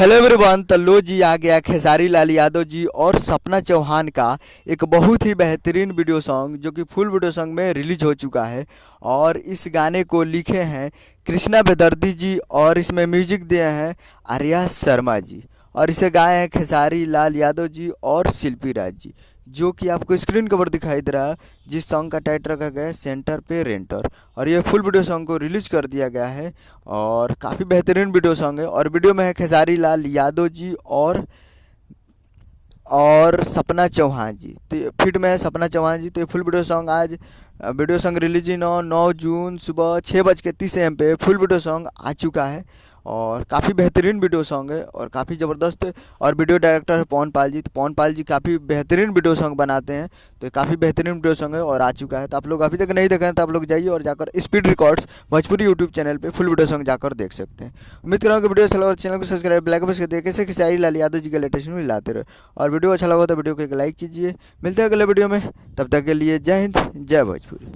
Hello everyone. तो लो जी आ गया खेसारी लाल यादव जी और सपना चौहान का एक बहुत ही बेहतरीन वीडियो सॉन्ग जो कि फुल वीडियो सॉन्ग में रिलीज हो चुका है। और इस गाने को लिखे हैं कृष्णा बेदर्दी जी और इसमें म्यूजिक दिए हैं आर्या शर्मा जी और इसे गाए हैं खेसारी लाल यादव जी और शिल्पी राज जी, जो कि आपको स्क्रीन कवर दिखाई दे रहा है, जिस सॉन्ग का टाइटल रखा गया है सेंटर पे रेंटर। और ये फुल वीडियो सॉन्ग को रिलीज कर दिया गया है और काफ़ी बेहतरीन वीडियो सॉन्ग है। और वीडियो में है खेसारी लाल यादव जी और सपना चौहान जी, तो फिट में है सपना चौहान जी। तो ये फुल वीडियो सॉन्ग आज वीडियो सॉन्ग रिलीज इन 9 जून सुबह 6:30 AM पे फुल वीडियो सॉन्ग आ चुका है। और काफ़ी बेहतरीन वीडियो सॉन्ग है और काफ़ी ज़बरदस्त। और वीडियो डायरेक्टर है पवन पाल जी। तो पवन पाल जी काफ़ी बेहतरीन वीडियो सॉन्ग बनाते हैं, तो ये काफ़ी बेहतरीन वीडियो सॉन्ग है और आ चुका है। तो आप लोग अभी तक नहीं देखे हैं तो आप लोग जाइए और जाकर speed records Bhojpuri YouTube channel पे फुल वीडियो सॉन्ग जाकर देख सकते हैं। उम्मीद कर रहा हूँ कि वीडियो अच्छा लगा और चैनल को सब्सक्राइब ब्लैक बस कर दिए कैसे खेसारी लाल यादव जी के लेटेस्ट में लाते रहे। और वीडियो अच्छा लगा तो वीडियो को एक लाइक कीजिए। मिलते हैं अगले वीडियो में, तब तक के लिए जय हिंद जय भोजपुरी।